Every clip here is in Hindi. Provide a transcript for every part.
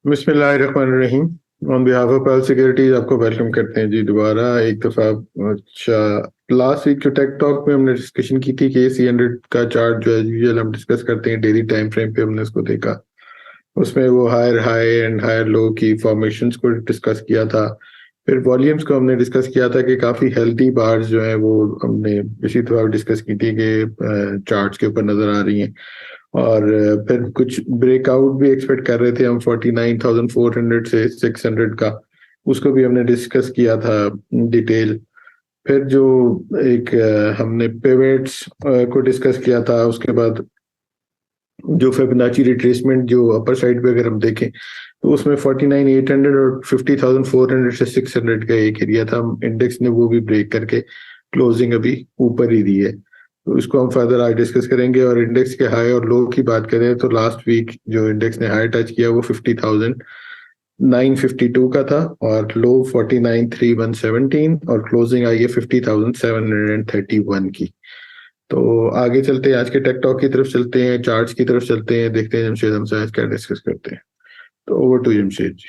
बिस्मिल्लाहिर्रहमानिर्रहीम। On behalf of pearl securities आपको वेलकम करते हैं जी दोबारा एक दफ़ा। अच्छा, लास्ट वीक जो टेक टॉक में हमने डिस्कशन की थी कि AC100 का चार्ट जो है यूजुअल हम डिस्कस करते हैं डेली टाइम फ्रेम पे, हमने उसको देखा। उसमें वो higher high and higher low की फॉर्मेशंस को डिस्कस किया था। फिर वॉल्यूम्स को हमने डिस्कस किया था कि काफ़ी हेल्दी बार्स जो है वो हमने इसी तरह डिस्कस की थी कि चार्ट्स के ऊपर नज़र आ रही हैं। और फिर कुछ ब्रेकआउट भी एक्सपेक्ट कर रहे थे हम 49,400 से 600 का। उसको भी हमने डिस्कस किया था डिटेल। फिर जो एक हमने पिवट्स को डिस्कस किया था। उसके बाद जो फिबोनाची रिट्रेसमेंट जो अपर साइड पे अगर हम देखें तो उसमें 49,800 और 50,400 से 600 का एक एरिया था। इंडेक्स ने वो भी ब्रेक करके क्लोजिंग अभी ऊपर ही दी है, तो इसको हम फर्दर आज डिस्कस करेंगे। और इंडेक्स के हाई और लो की बात करें तो लास्ट वीक जो इंडेक्स ने हाई टच किया वो 50,952 का था और लो 49,317 और क्लोजिंग आई है 50,731 की। तो आगे चलते हैं, आज के टेक टॉक की तरफ चलते हैं, चार्ट्स की तरफ चलते हैं, देखते हैं जमशेद हमसे आज क्या डिस्कस करते हैं। तो ओवर टू जमशेद जी।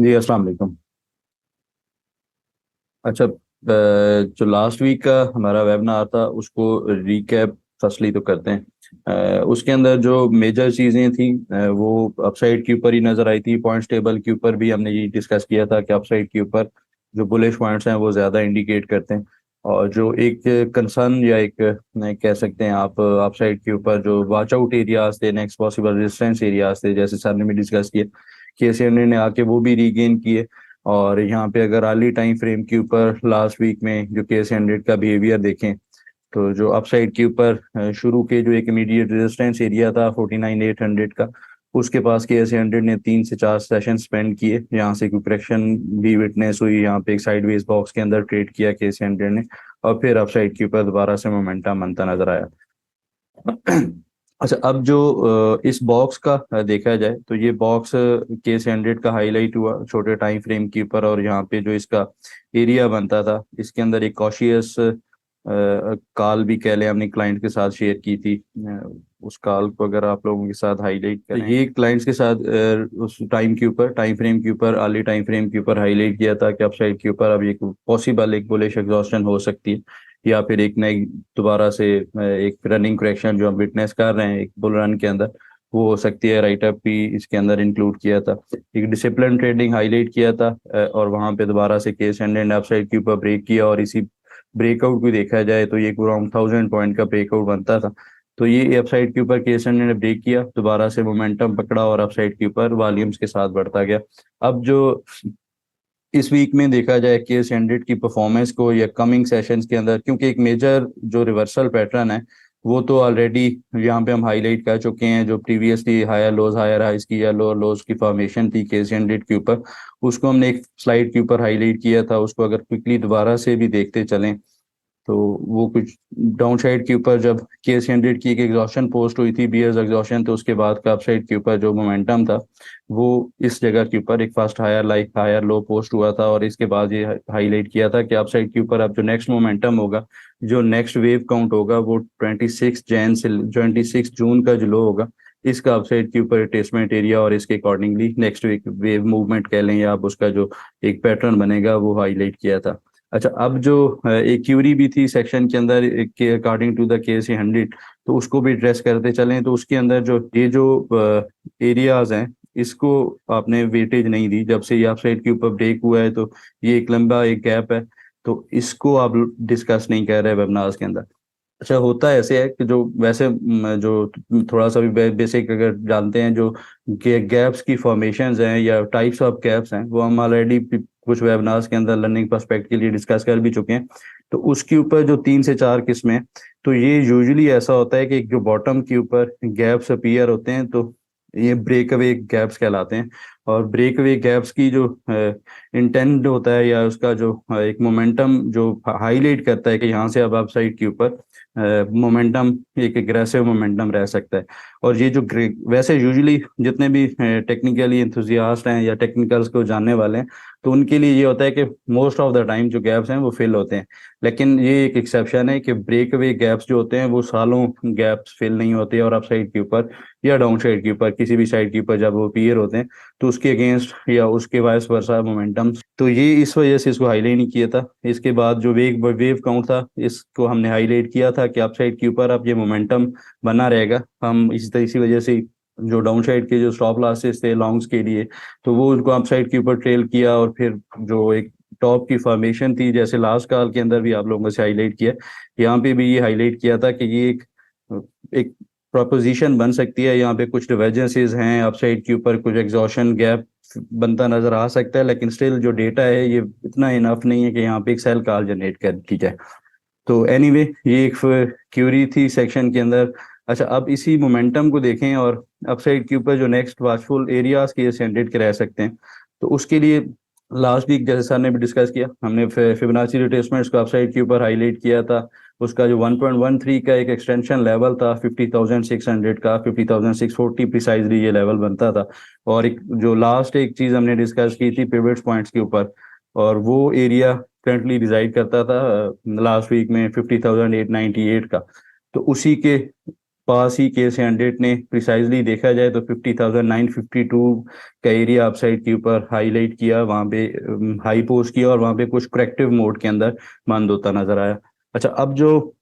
जी अस्सलाम वालेकुम। अच्छा, जो लास्ट वीक का हमारा वेबिनार था उसको रिकैप फर्स्टली तो करते हैं। उसके अंदर जो मेजर चीज़ें थी वो अपसाइड के ऊपर ही नज़र आई थी। पॉइंट्स टेबल के ऊपर भी हमने ये डिस्कस किया था कि अपसाइड के ऊपर जो बुलिश पॉइंट्स हैं वो ज़्यादा इंडिकेट करते हैं। और जो एक कंसर्न या एक कह सकते हैं आप अपसाइड के ऊपर जो वॉच आउट एरियाज थे, नेक्स्ट पॉसिबल रेजिस्टेंस एरियाज थे, जैसे सर ने भी डिस्कस किया, KCN ने आके वो भी रीगेन किए। और यहाँ पे अगर अर्ली टाइम फ्रेम के ऊपर लास्ट वीक में जो KC100 का बिहेवियर देखें तो जो अपसाइड के ऊपर शुरू के जो एक इमीडिएट रेजिस्टेंस एरिया था 49,800 का, उसके पास KC100 ने 3 से 4 सेशन स्पेंड किए। यहाँ से कोई करेक्शन भी विटनेस हुई, यहाँ पे एक साइडवेज बॉक्स के अंदर ट्रेड किया KC100 ने, और फिर अपसाइड के ऊपर दोबारा से मोमेंटम बनता नजर आया। अच्छा, अब जो इस बॉक्स का देखा जाए तो ये बॉक्स KC100 का हाईलाइट हुआ छोटे टाइम फ्रेम के ऊपर, और यहाँ पे जो इसका एरिया बनता था इसके अंदर एक कॉशियस कॉल भी कह लें हमने क्लाइंट के साथ शेयर की थी। उस कॉल को अगर आप लोगों के साथ हाईलाइट करें, ये क्लाइंट्स के साथ उस टाइम के ऊपर, टाइम फ्रेम के ऊपर, अर्ली टाइम फ्रेम के ऊपर हाईलाइट किया था कि अपसाइड के ऊपर अब एक पॉसिबल एक बुलिश एग्जॉस्शन हो सकती है, या फिर एक नई दोबारा से एक रनिंग करेक्शन जो हम विटनेस कर रहे हैं एक बुल रन के अंदर, वो हो सकती है। राइट अप भी इसके अंदर इंक्लूड किया था, एक डिसिप्लिन ट्रेडिंग हाईलाइट किया था। और वहां पे दोबारा से KC100 अपसाइड के ऊपर ब्रेक किया, और इसी ब्रेकआउट भी देखा जाए तो ये अराउंड 1,000 पॉइंट का ब्रेकआउट बनता था। तो ये अपसाइड के ऊपर KC100 ने ब्रेक किया, दोबारा से मोमेंटम पकड़ा और अपसाइड के ऊपर वॉल्यूम्स के साथ बढ़ता गया। अब जो इस वीक में देखा जाए KC100 की परफॉर्मेंस को या कमिंग सेशंस के अंदर, क्योंकि एक मेजर जो रिवर्सल पैटर्न है वो तो ऑलरेडी यहाँ पे हम हाईलाइट कर चुके हैं। जो प्रीवियसली हायर लोज हायर हाइस की या लोअर लोज की फॉर्मेशन थी KC100 के ऊपर, उसको हमने एक स्लाइड के ऊपर हाईलाइट किया था। उसको अगर क्विकली दोबारा से भी देखते चलें तो वो कुछ डाउन साइड के ऊपर जब KC100 की एक एग्जॉशन पोस्ट हुई थी, बियर्स एग्जॉशन, तो उसके बाद का अपसाइड के ऊपर जो मोमेंटम था वो इस जगह के ऊपर एक first higher like higher low post हुआ था, और इसके बाद ये हाईलाइट किया था कि अपसाइड के ऊपर अब जो नेक्स्ट मोमेंटम होगा, जो नेक्स्ट वेव काउंट होगा, वो 26 जून का जो लो होगा, इसका अपसाइड के ऊपर रिट्रेसमेंट एरिया और इसके अकॉर्डिंगली नेक्स्ट वेव मूवमेंट कह लें या आप उसका जो एक पैटर्न बनेगा वो हाईलाइट किया था। अच्छा, अब जो एक क्यूरी भी थी सेक्शन के अंदर अकॉर्डिंग टू द KC100, तो उसको भी एड्रेस करते चलें। तो उसके अंदर जो ये जो एरियाज हैं इसको आपने वेटेज नहीं दी। जब से ये अपसाइड के ऊपर ब्रेक हुआ है तो ये एक लंबा एक गैप है, तो इसको आप डिस्कस नहीं कर रहे वेबनार्स के अंदर। अच्छा, होता ऐसे है कि जो वैसे जो थोड़ा सा भी बेसिक अगर जानते हैं, जो गैप्स की फॉर्मेशंस हैं या टाइप्स ऑफ गैप्स हैं, वो हम ऑलरेडी कुछ वेबिनार्स के अंदर लर्निंग पर्सपेक्ट के लिए डिस्कस कर भी चुके हैं। तो उसके ऊपर जो 3 से 4 किस्में, तो ये यूजुअली ऐसा होता है कि जो बॉटम के ऊपर गैप्स अपीयर होते हैं, तो ये ब्रेक अवे गैप्स कहलाते हैं। और ब्रेक अवे गैप्स की जो इंटेंट होता है या उसका जो एक मोमेंटम जो हाईलाइट करता है कि यहाँ से अब अपसाइड के ऊपर मोमेंटम एक एग्रेसिव मोमेंटम रह सकता है। और ये जो वैसे यूजुअली जितने भी टेक्निकली इंथुजियास्ट हैं या टेक्निकल्स को जानने वाले हैं, तो उनके लिए ये होता है कि मोस्ट ऑफ द टाइम जो गैप्स हैं वो फिल होते हैं। लेकिन ये एक एक्सेप्शन है कि ब्रेक अवे गैप्स जो होते हैं वो सालों गैप्स फिल नहीं होते, और अपसाइड के ऊपर या डाउन साइड के ऊपर किसी भी साइड के ऊपर जब वो पीयर होते हैं तो उसके अगेंस्ट या उसके वाइस वर्सा मोमेंटम। तो ये इस वजह से इसको हाईलाइट नहीं किया था। इसके बाद जो वेव काउंट था इसको हमने हाईलाइट किया था कि अप साइड के ऊपर अब ये मोमेंटम बना रहेगा। हम इसी वजह से जो डाउन साइड के जो स्टॉप लॉसेस थे लॉन्ग्स के लिए, तो वो उनको अप साइड के ऊपर ट्रेल किया। और फिर जो एक टॉप की फॉर्मेशन थी, जैसे लास्ट कॉल के अंदर भी आप लोगों से हाईलाइट किया, यहाँ पे भी ये हाईलाइट किया था कि ये एक प्रोपोजिशन बन सकती है। यहाँ पे कुछ डिवर्जेंसेस हैं अपसाइड के ऊपर, कुछ एग्जॉशन गैप बनता नजर आ सकता है, लेकिन स्टिल जो डेटा है ये इतना इनफ नहीं है कि यहाँ पे एक सेल कॉल जनरेट कर की जाए। तो एनीवे ये एक क्यूरी थी सेक्शन के अंदर। अच्छा, अब इसी मोमेंटम को देखें और अपसाइड के ऊपर जो नेक्स्ट वॉचफुल एरियाज के जनरेट के रह सकते हैं। तो उसके लिए लास्ट वीक जैसे सर ने भी डिस्कस किया, हमने फिबोनाची रिट्रेसमेंट्स को अपसाइड के ऊपर हाईलाइट किया था। उसका जो 1.13 का एक एक्सटेंशन लेवल था 50,600 का, 50,640 प्रिसाइजली ये लेवल बनता था। और एक जो लास्ट एक चीज हमने डिस्कस की थी पिवट पॉइंट्स के ऊपर, और वो एरिया करंटली रिजाइड करता था लास्ट वीक में 50,898 का। तो उसी के पास ही केस हंड्रेड ने प्रिसाइजली देखा जाए तो 50,952 का एरिया अपसाइड के ऊपर हाईलाइट किया, वहां पे हाई पोस्ट किया, और वहां पे कुछ करेक्टिव मोड के अंदर बंद होता नजर आया। अच्छा, अब जो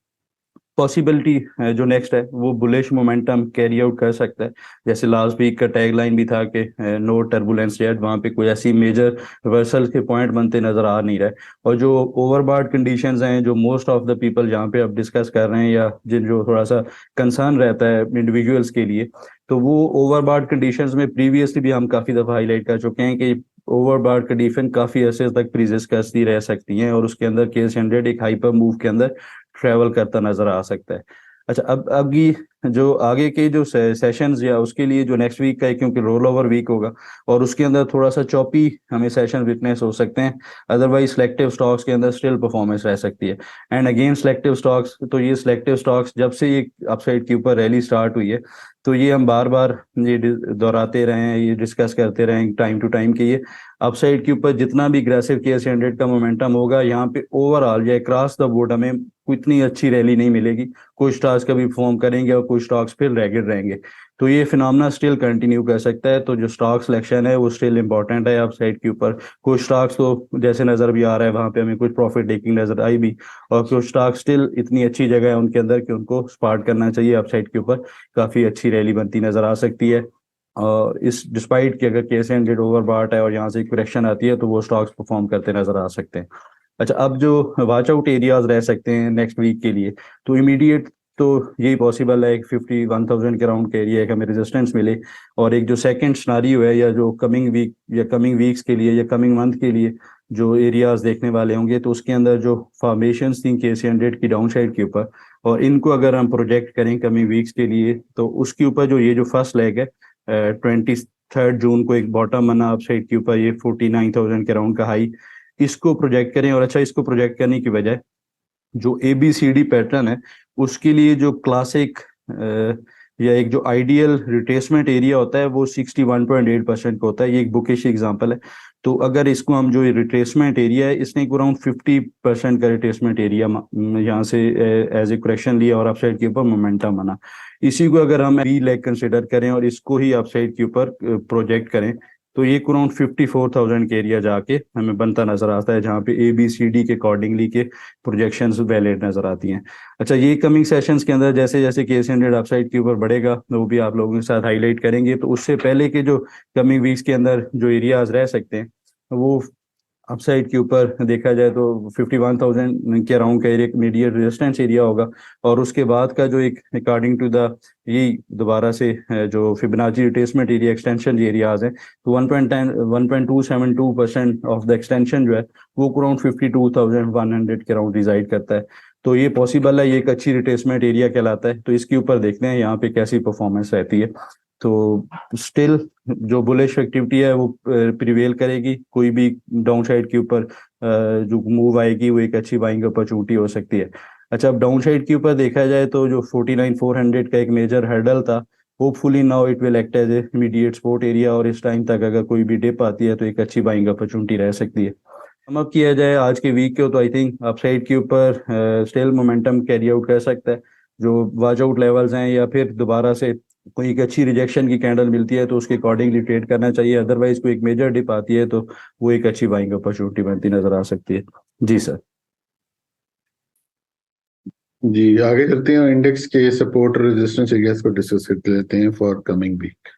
पॉसिबिलिटी जो नेक्स्ट है वो बुलिश मोमेंटम कैरी आउट कर सकता है। जैसे लास्ट वीक का टैगलाइन भी था कि नो टर्बुलेंस येट, वहाँ पे कोई ऐसी मेजर रिवर्सल के पॉइंट बनते नजर आ नहीं रहे। और जो ओवरबॉट कंडीशंस हैं जो मोस्ट ऑफ द पीपल जहाँ पे अब डिस्कस कर रहे हैं, या जिन जो थोड़ा सा कंसर्न रहता है इंडिविजुअल्स के लिए, तो वो ओवरबॉट कंडीशंस में प्रीवियसली भी हम काफ़ी दफ़ा हाईलाइट कर चुके हैं कि ओवरबॉट कंडीशन काफ़ी अरसे तक प्रीजिस्ट करती रह सकती हैं, और उसके अंदर केस हंड्रेड एक हाइपर मूव के अंदर ट्रेवल करता नजर आ सकता है। अच्छा, अब ये जो आगे के जो सेशंस या उसके लिए जो नेक्स्ट वीक का है, क्योंकि रोल ओवर वीक होगा और उसके अंदर थोड़ा सा चॉपी हमें सेशन विटनेस हो सकते हैं। अदरवाइज सिलेक्टिव स्टॉक्स के अंदर स्टिल परफॉर्मेंस रह सकती है। एंड अगेन सिलेक्टिव स्टॉक्स, तो ये सिलेक्टिव स्टॉक्स जब से ये अपसाइड के ऊपर रैली स्टार्ट हुई है, तो ये हम बार बार ये दोहराते रहे हैं, ये डिस्कस करते रहे टाइम टू टाइम कि ये अपसाइड के ऊपर जितना भी ग्रेसिव केस हंड्रेड का मोमेंटम होगा, यहाँ पे ओवरऑल या क्रॉस द बोर्ड हमें इतनी अच्छी रैली नहीं मिलेगी। कुछ स्टॉक्स कभी फॉर्म करेंगे और कुछ स्टॉक्स फिर रैगिड रहेंगे। तो ये फिनोमेना स्टिल कंटिन्यू कर सकता है। तो जो स्टॉक सिलेक्शन है वो स्टिल इंपॉर्टेंट है अपसाइड के ऊपर। कुछ स्टॉक्स तो जैसे नजर भी आ रहा है वहां पे हमें कुछ प्रॉफिट टेकिंग नजर आई भी, और कुछ स्टॉक स्टिल इतनी अच्छी जगह है उनके अंदर कि उनको स्पॉट करना चाहिए। अपसाइड के ऊपर काफी अच्छी रैली बनती नजर आ सकती है। और इस डिस्पाइट कि अगर केस एंडेड ओवरबॉट है और यहाँ से करेक्शन आती है, तो वो स्टॉक्स परफॉर्म करते नजर आ सकते हैं। अच्छा, अब जो वॉच आउट एरियाज रह सकते हैं नेक्स्ट वीक के लिए, तो इमीडिएट तो यही पॉसिबल है, 51,000 के राउंड के एरिया एक हमें रेजिस्टेंस मिले। और एक जो सेकंड सिनारियो है, या जो कमिंग वीक या कमिंग वीक्स के लिए या कमिंग मंथ के लिए जो एरियाज देखने वाले होंगे, तो उसके अंदर जो फॉर्मेशंस थी केसी हंड्रेड की डाउन साइड के ऊपर, और इनको अगर हम प्रोजेक्ट करें कमिंग वीक्स के लिए, तो उसके ऊपर जो ये जो फर्स्ट लेग है 23 जून को एक बॉटम बना अपसाइड के ऊपर, ये 49,000 के राउंड का हाई, इसको प्रोजेक्ट करें। और अच्छा, इसको प्रोजेक्ट करने की बजाय जो ABCD पैटर्न है उसके लिए जो क्लासिक या एक जो आइडियल रिट्रेसमेंट एरिया होता है वो 61.8% का होता है। ये एक बुकिश एग्जांपल है। तो अगर इसको हम जो रिट्रेसमेंट एरिया है, इसने अराउंड 50% का रिट्रेसमेंट एरिया यहाँ से एज ए करेक्शन लिया और अपसाइड के ऊपर मोमेंटम बना। इसी को अगर हम बी लेग कंसिडर करें और इसको ही अपसाइड के ऊपर प्रोजेक्ट करें, तो ये अराउंड 54,000 के एरिया जाके हमें बनता नजर आता है, जहाँ पे ABCD के अकॉर्डिंगली के प्रोजेक्शंस वैलिड नजर आती हैं। अच्छा, ये कमिंग सेशंस के अंदर जैसे जैसे केस हंड्रेड अपसाइड के ऊपर बढ़ेगा, वो भी आप लोगों के साथ हाईलाइट करेंगे। तो उससे पहले के जो कमिंग वीक्स के अंदर जो एरियाज रह सकते हैं, वो अपसाइड के ऊपर देखा जाए तो 51,000 के अराउंड का एरिया मीडियट रेजिस्टेंस एरिया होगा। और उसके बाद का जो एक अकॉर्डिंग टू द यही दोबारा से जो Fibonacci retracement area extension areas हैं, तो 1.272% ऑफ द एक्सटेंशन जो है वो अराउंड 52,100 के अराउंड रिजाइड करता है। तो ये पॉसिबल है, ये एक अच्छी रिट्रेसमेंट एरिया कहलाता है। तो इसके ऊपर देखते हैं यहाँ पे कैसी परफॉर्मेंस रहती है। तो स्टिल जो बुलिश एक्टिविटी है वो प्रिवेल करेगी। कोई भी डाउन साइड के ऊपर जो मूव आएगी वो एक अच्छी बाइंग अपॉर्चुनिटी हो सकती है। अच्छा, अब डाउन साइड के ऊपर देखा जाए तो जो 49,400 का एक मेजर हर्डल था, hopefully now it will act as a immediate support area, और इस टाइम तक अगर कोई भी डिप आती है तो एक अच्छी बाइंग अपॉर्चुनिटी रह सकती है। हम अब किया जाए आज के वीक को, तो आई थिंक अपसाइड के ऊपर स्टिल मोमेंटम कैरी आउट कर सकता है। जो वॉच आउट लेवल्स हैं, या फिर दोबारा से कोई एक अच्छी रिजेक्शन की कैंडल मिलती है तो उसके अकॉर्डिंगली ट्रेड करना चाहिए। अदरवाइज कोई एक मेजर डिप आती है तो वो एक अच्छी बाइंग अपॉर्चुनिटी बनती नजर आ सकती है। जी सर। जी, आगे चलते हैं और इंडेक्स के सपोर्ट और रेजिस्टेंस एरियाज को डिस्कस कर लेते हैं फॉर कमिंग वीक।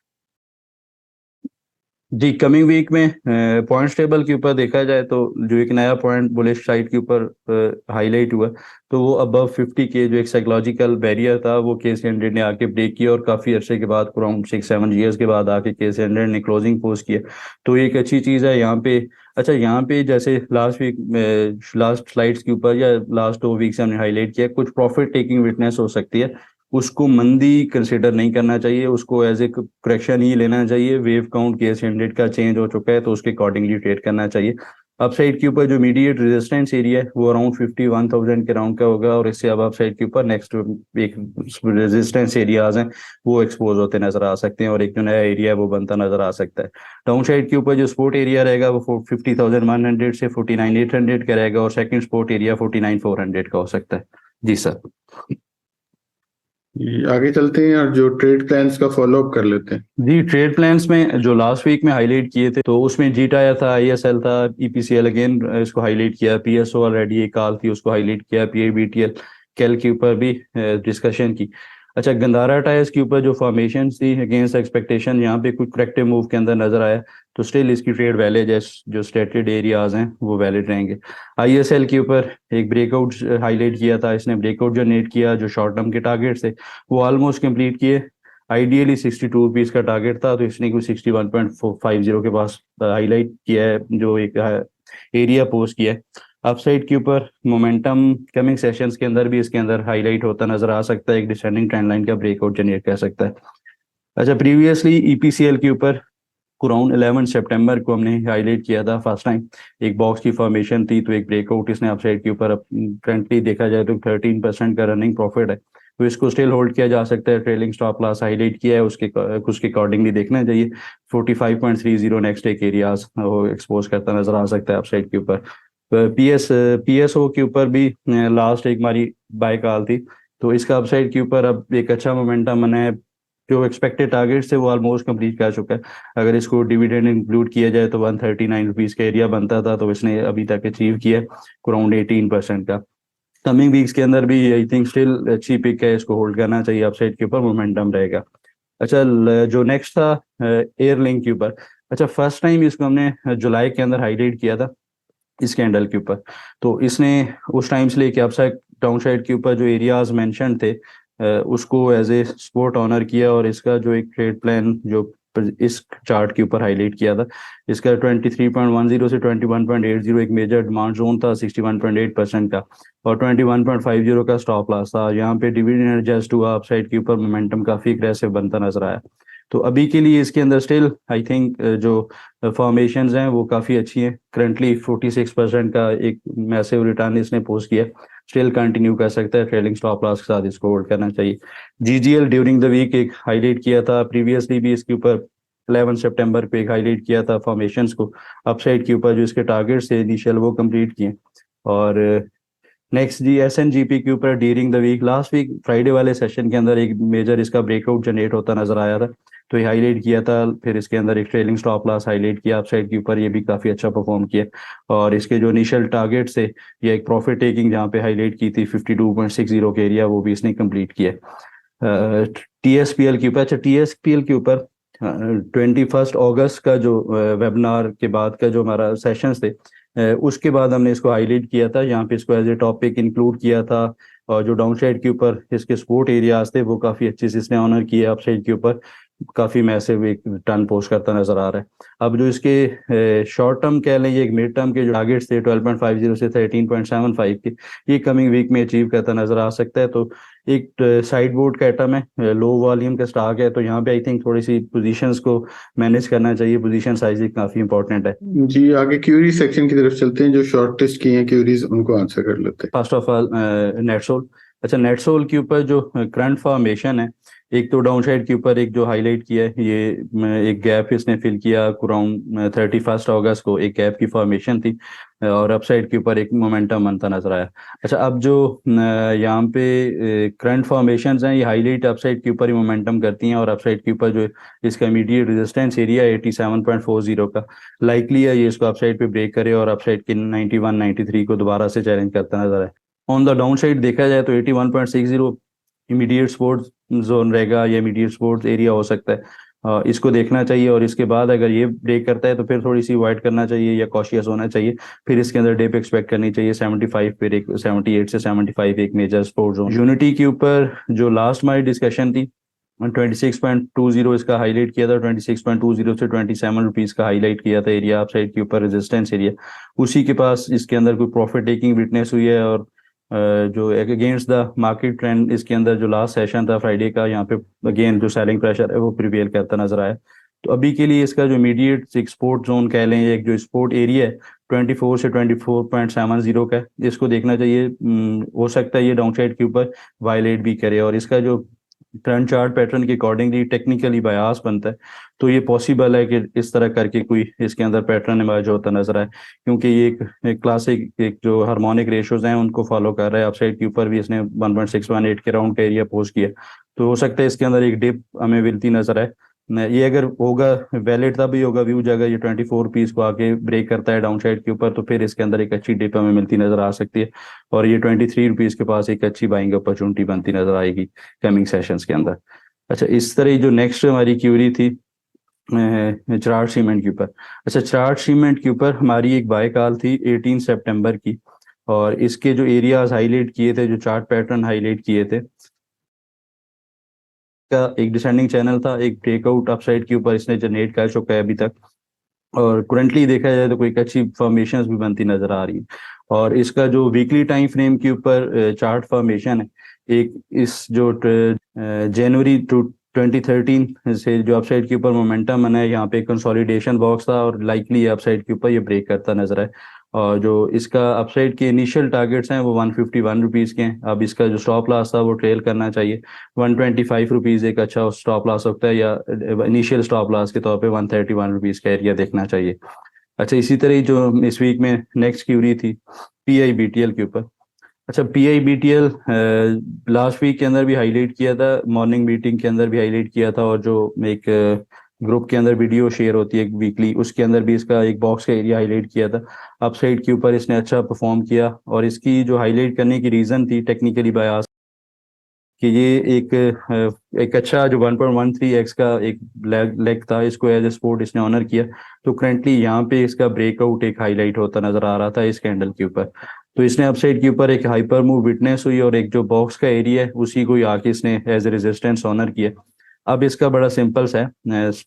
जी, कमिंग वीक में पॉइंट टेबल के ऊपर देखा जाए तो जो एक नया पॉइंट बुलिश साइड के ऊपर हाईलाइट हुआ, तो वो अबव 50 के जो एक साइकोलॉजिकल बैरियर था वो KC100 ने आके ब्रेक किया, और काफी अरसे के बाद, अराउंड 6-7 ईयर्स के बाद आके KC100 ने क्लोजिंग पोस्ट किया। तो ये एक अच्छी चीज है यहाँ पे। अच्छा, यहाँ पे जैसे लास्ट वीक लास्ट स्लाइड्स के ऊपर या लास्ट 2 वीक से हमने हाईलाइट किया, कुछ प्रॉफिट टेकिंग विटनेस हो सकती है। उसको मंदी कंसिडर नहीं करना चाहिए, उसको एज ए करेक्शन ही लेना चाहिए। वेव काउंट KC100 का चेंज हो चुका है तो उसके अकॉर्डिंगली ट्रेड करना चाहिए। अपसाइड के ऊपर जो इमीडिएट रेजिस्टेंस एरिया है वो अराउंड 51,000 के राउंड का होगा, और इससे अब अपसाइड के ऊपर नेक्स्ट एक रेजिस्टेंस एरियाज हैं वो एक्सपोज होते नजर आ सकते हैं, और एक जो नया एरिया है वो बनता नजर आ सकता है। डाउन साइड के ऊपर जो सपोर्ट एरिया रहेगा वो 50,100 से 49,800 का रहेगा, और सेकंड सपोर्ट एरिया 49,400 का हो सकता है। जी सर। आगे चलते हैं और जो ट्रेड प्लान्स का फॉलो अप कर लेते हैं। जी, ट्रेड प्लान्स में जो लास्ट वीक में हाईलाइट किए थे, तो उसमें जी टायर था, ISL था, EPCL अगेन इसको हाईलाइट किया, PSO ऑलरेडी एक काल थी उसको हाईलाइट किया, PIBTL कैल के ऊपर भी डिस्कशन की। अच्छा, गंदारा टायर्स के ऊपर जो फॉर्मेशन थी अगेंस्ट एक्सपेक्टेशन, यहाँ पे कुछ करेक्टिव मूव के अंदर नजर आया, तो स्टिल इसकी ट्रेड वैलिड है, जो स्टेटेड एरियाज हैं वो वैलिड रहेंगे। ISL के ऊपर एक ब्रेकआउट हाईलाइट किया था, इसने ब्रेकआउट जनरेट किया, जो शॉर्ट टर्म के टारगेट थे वो ऑलमोस्ट कंप्लीट किए। आइडियली 62 रुपीज का टारगेट था, तो इसने कुछ 61.50 के पास हाईलाइट किया है, जो एक एरिया पोस्ट किया है। अपसाइड के ऊपर मोमेंटम कमिंग सेशंस के अंदर भी इसके अंदर हाईलाइट होता नजर आ सकता है, एक डिसेंडिंग ट्रेंड लाइन का ब्रेकआउट जनरेट कर सकता है। अच्छा, प्रीवियसली EPCL के ऊपर अराउंड 11 सितंबर को हमने हाईलाइट किया था फर्स्ट टाइम, एक बॉक्स की फॉर्मेशन थी, तो एक ब्रेकआउट इसने अपसाइड के ऊपर करंटली देखा जाए तो 13% का रनिंग प्रॉफिट है, तो इसको स्टिल होल्ड किया जा सकता है। ट्रेलिंग स्टॉप लॉस हाईलाइट किया है, उसके अकॉर्डिंगली देखना चाहिए। 45.30 नेक्स्ट एक एरियाज वो एक्सपोज करता नजर आ सकता है अपसाइड के ऊपर। PSO के ऊपर भी लास्ट एक हमारी बाय कॉल थी, तो इसका अपसाइड के ऊपर अब एक अच्छा मोमेंटम बना है। जो एक्सपेक्टेड टारगेट थे वो ऑलमोस्ट कंप्लीट कर चुका है। अगर इसको डिविडेंड इंक्लूड किया जाए तो 139 रुपीज का एरिया बनता था, तो इसने अभी तक अचीव किया अराउंड 18% का। कमिंग वीक्स के अंदर भी आई थिंक स्टिल अच्छी पिक है, इसको होल्ड करना चाहिए, अपसाइड के ऊपर मोमेंटम रहेगा। अच्छा, जो नेक्स्ट था एयरलिंक के ऊपर। अच्छा, फर्स्ट टाइम इसको हमने जुलाई के अंदर हाईलाइट किया था इस कैंडल के ऊपर, तो इसने उस टाइम से लेके अपसाइड डाउन साइड के ऊपर जो एरियाज मेंशन थे उसको एज ए सपोर्ट ऑनर किया, और इसका जो एक ट्रेड प्लान जो इस चार्ट के ऊपर हाईलाइट किया था, इसका 23.10 से 21.80 एक मेजर डिमांड जोन था 61.8% का, और 21.50 का स्टॉप लॉस था। यहाँ पे डिविडेंड एडजस्ट हुआ, अपसाइड के ऊपर मोमेंटम काफी अग्रेसिव बनता नजर आया। तो अभी के लिए इसके अंदर स्टिल आई थिंक जो फॉर्मेशंस हैं वो काफ़ी अच्छी हैं। करंटली 46% का एक मैसिव रिटर्न इसने पोस्ट किया, स्टिल कंटिन्यू कर सकता है। ट्रेलिंग स्टॉप लॉस के साथ इसको होल्ड करना चाहिए। GGL ड्यूरिंग द वीक एक हाईलाइट किया था, प्रीवियसली भी इसके ऊपर 11 सितंबर पे एक हाईलाइट किया था फॉर्मेशंस को। अपसाइड के ऊपर जो इसके टारगेट्स थे इनिशियल वो कंप्लीट किए। और नेक्स्ट जी SNGP के ऊपर during the week last week Friday वाले सेशन के अंदर एक मेजर इसका ब्रेकआउट जनरेट होता नजर आया था, तो ये हाईलाइट किया था। फिर इसके अंदर एक ट्रेलिंग स्टॉप लॉस हाईलाइट किया अपसाइड के ऊपर, ये भी काफी अच्छा परफॉर्म किया। और इसके जो इनिशियल टारगेट थे, ये एक प्रॉफिट टेकिंग जहाँ पे हाईलाइट की थी 52.60 के एरिया, वो भी इसने कंप्लीट किया। TSPL के ऊपर। अच्छा, TSPL के ऊपर 21 अगस्त का जो वेबिनार के बाद का जो हमारा सेशंस थे उसके बाद हमने इसको हाईलाइट किया था, यहाँ पे इसको एज ए टॉपिक इंक्लूड किया था। और जो डाउन साइड के ऊपर इसके सपोर्ट एरियाज थे वो काफी अच्छे से इसने ऑनर किए, अप साइड के ऊपर काफी मैसिव एक टर्न पोस्ट करता नजर आ रहा है। अब जो इसके शॉर्ट टर्म कह लें, ये एक मिड टर्म के जो टारगेट्स थे 12.50 से 13.75 के, ये कमिंग वीक में अचीव करता नजर आ सकता है। तो एक साइड बोर्ड का आइटम है, लो वॉल्यूम का स्टॉक है, तो यहाँ पे आई थिंक थोड़ी सी पोजीशंस को मैनेज करना चाहिए, पोजीशन साइजिंग काफी इंपॉर्टेंट है। जी, आगे क्यूरी सेक्शन की तरफ चलते हैं। जो शॉर्टेस्ट की हैं क्यूरीज उनको आंसर कर लेते हैं। First of all NetSol. अच्छा, नेटसोल के ऊपर जो करंट फॉर्मेशन है, एक तो डाउन साइड के ऊपर एक जो हाईलाइट किया है, ये एक गैप इसने फिल किया अराउंड 31 अगस्त को, एक गैप की फॉर्मेशन थी और अपसाइड के ऊपर एक मोमेंटम बनता नजर आया। अच्छा, अब जो यहाँ पे करंट फॉर्मेशंस हैं, ये हाईलाइट अपसाइड के ऊपर ही मोमेंटम करती हैं और अपसाइड के ऊपर जो इसका इमीडिएट रेजिस्टेंस एरिया 87.40 का, लाइकली है ये इसको अपसाइड पे ब्रेक करे और अपसाइड के 91 93 को दोबारा से चैलेंज करता नजर आए। ऑन द डाउन साइड देखा जाए तो 81.60 इमीडिएट सपोर्ट जोन रहेगा, या इमीडिएट सपोर्ट एरिया हो सकता है, इसको देखना चाहिए। और इसके बाद अगर ये ब्रेक करता है तो फिर थोड़ी सी अवॉइड करना चाहिए या कॉशियस होना चाहिए, फिर इसके अंदर डिप एक्सपेक्ट करनी चाहिए 75 फिर एक 78 से 75 एक मेजर सपोर्ट जोन। यूनिटी के ऊपर जो लास्ट हमारी डिस्कशन थी 26.20 इसका हाईलाइट किया था, 26.20 से 27 रुपीज का हाईलाइट किया था एरिया अपसाइड के ऊपर रेजिस्टेंस एरिया, उसी के पास इसके अंदर कोई प्रॉफिट टेकिंग विटनेस हुई है और जो अगेंस्ट द मार्केट ट्रेंड इसके अंदर जो लास्ट सेशन था फ्राइडे का, यहाँ पे अगेन जो सेलिंग प्रेशर है वो प्रिवेल करता नजर आया। तो अभी के लिए इसका जो इमीडिएट एक्सपोर्ट जोन कह लें, एक जो एक्सपोर्ट एरिया है 24 से 24.70 का है, इसको देखना चाहिए। हो सकता है ये डाउन साइड के ऊपर वायलेट भी करे और इसका जो ट्रेंड चार्ट पैटर्न के अकॉर्डिंगली टेक्निकली बायास बनता है, तो ये पॉसिबल है कि इस तरह करके कोई इसके अंदर पैटर्न इमर्ज होता नजर आए, क्योंकि ये एक क्लासिक एक जो हार्मोनिक रेशियोज हैं उनको फॉलो कर रहा है। अपसाइड के ऊपर भी इसने 1.618 के राउंड का एरिया पोस्ट किया, तो हो सकता है इसके अंदर एक डिप हमें मिलती नजर आए। ये अगर होगा वैलिड तभी होगा व्यू, जगह ये 24 पीस को आके ब्रेक करता है डाउन साइड के ऊपर, तो फिर इसके अंदर एक अच्छी डिप हमें मिलती नजर आ सकती है और ये 23 रुपीज के पास एक अच्छी बाइंग अपॉर्चुनिटी बनती नजर आएगी कमिंग सेशंस के अंदर। अच्छा, इस तरह जो नेक्स्ट हमारी क्यूरी थी चार्ट सीमेंट के ऊपर। अच्छा, चार्ट सीमेंट के ऊपर हमारी एक बाय कॉल थी 18 सितंबर की, और इसके जो एरियाज हाईलाइट किए थे, जो चार्ट पैटर्न हाईलाइट किए थे, का एक डिसेंडिंग चैनल था, एक ब्रेकआउट अपसाइड के ऊपर इसने जनरेट कर चुका है अभी तक, और करंटली देखा जाए तो कोई अच्छी फॉर्मेशंस भी बनती नजर आ रही है। और इसका जो वीकली टाइम फ्रेम के ऊपर चार्ट फॉर्मेशन है, एक इस जो जनवरी टू 2013 से जो अपसाइड के ऊपर मोमेंटम बना है, यहाँ पे कंसोलिडेशन बॉक्स था और लाइकली अपसाइड के ऊपर ये ब्रेक करता नजर आए। और जो इसका अपसाइड के इनिशियल टारगेट्स हैं वो 151 रुपीज़ के हैं। अब इसका जो स्टॉप लॉस था वो ट्रेल करना चाहिए, 125 रुपीज़ एक अच्छा स्टॉप लॉस होता है, या इनिशियल स्टॉप लॉस के तौर पे 131 रुपीज़ का एरिया देखना चाहिए। अच्छा, इसी तरह ही जो इस वीक में नेक्स्ट क्यूरी थी PIBTL के ऊपर। अच्छा, PIBTL लास्ट वीक के अंदर भी हाईलाइट किया था, मॉर्निंग मीटिंग के अंदर भी हाईलाइट किया था, और जो एक ग्रुप के अंदर वीडियो शेयर होती है वीकली, उसके अंदर भी इसका एक बॉक्स का एरिया हाईलाइट किया था। अपसाइड के ऊपर इसने अच्छा परफॉर्म किया, और इसकी जो हाईलाइट करने की रीज़न थी टेक्निकली बायास, कि ये एक अच्छा जो 1.13x का एक लेग था, इसको एज ए सपोर्ट इसने ऑनर किया। तो करंटली यहाँ पे इसका ब्रेकआउट एक हाईलाइट होता नजर आ रहा था इस कैंडल के ऊपर, तो इसने अपसाइड के ऊपर एक हाइपर मूव विटनेस हुई और एक जो बॉक्स का एरिया है उसी को ही आके इसने एज ए रेजिस्टेंस ऑनर किया। अब इसका बड़ा सिंपल सा है,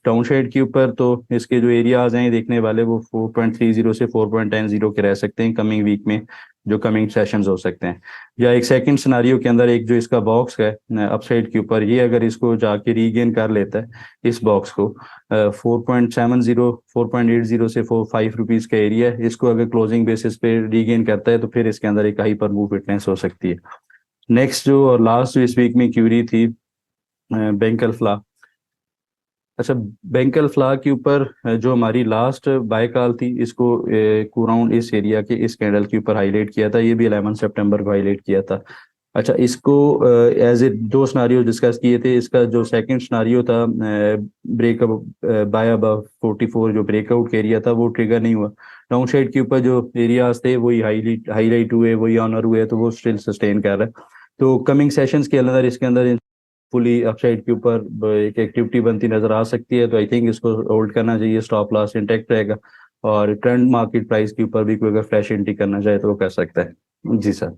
डाउन साइड के ऊपर तो इसके जो एरियाज हैं देखने वाले वो 4.30 से 4.10 के रह सकते हैं कमिंग वीक में, जो कमिंग सेशंस हो सकते हैं। या एक सेकंड सिनारियो के अंदर एक जो इसका बॉक्स है अपसाइड के ऊपर, ये अगर इसको जाके रीगेन कर लेता है इस बॉक्स को 4.70 4.80 से 5 रुपीज का एरिया है, इसको अगर क्लोजिंग बेसिस पे रीगेन करता है तो फिर इसके अंदर एक हाइपर मूव फिटनेस हो सकती है। नेक्स्ट जो और लास्ट जो इस वीक में क्यूरी थी बैंकल फ्ला। अच्छा, बैंकल फ्ला के ऊपर जो हमारी लास्ट बाय कॉल थी, इसको अराउंड इस एरिया के इस कैंडल के ऊपर हाईलाइट किया था, ये भी 11 सितंबर को हाईलाइट किया था। अच्छा, इसको एज ए दो सिनारियो डिस्कस किए थे। इसका जो सेकंड सिनारियो था ब्रेकअप बाय अबव 44, जो ब्रेकआउट का एरिया था वो ट्रिगर नहीं हुआ, डाउन साइड के ऊपर जो एरियाज थे वही हाईलाइट हुए, वही ऑनर हुए, तो वो स्टिल सस्टेन कर रहा है। तो कमिंग सेशंस के अंदर इसके अंदर फुली अपसाइड के ऊपर एक एक्टिविटी बनती नजर आ सकती है, तो आई थिंक इसको होल्ड करना चाहिए, स्टॉप लॉस इंटैक्ट रहेगा, और ट्रेंड मार्केट प्राइस के ऊपर भी कोई अगर फ्रेश एंट्री करना चाहे तो वो कर सकता है। जी सर।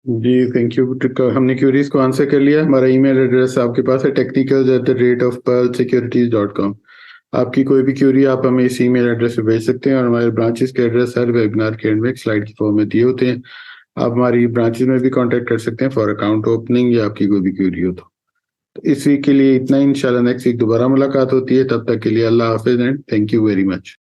जी, थैंक यू। हमने क्यूरीज को आंसर कर लिया। हमारा ईमेल एड्रेस आपके पास है technicals@pearlsecurities.com। आपकी कोई भी क्यूरी आप हमें इस ईमेल एड्रेस पे भेज सकते हैं, और हमारे ब्रांचेस के एड्रेस हर वेबिनार के एंड में एक स्लाइड की फॉर्म में दिए होते हैं। आप हमारी ब्रांचेस में भी कांटेक्ट कर सकते हैं फॉर अकाउंट ओपनिंग या आपकी कोई भी क्वेरी हो तो इस वीक के लिए इतना ही। इंशाल्लाह नेक्स्ट वीक दोबारा मुलाकात होती है, तब तक के लिए अल्लाह हाफिज and thank you very much.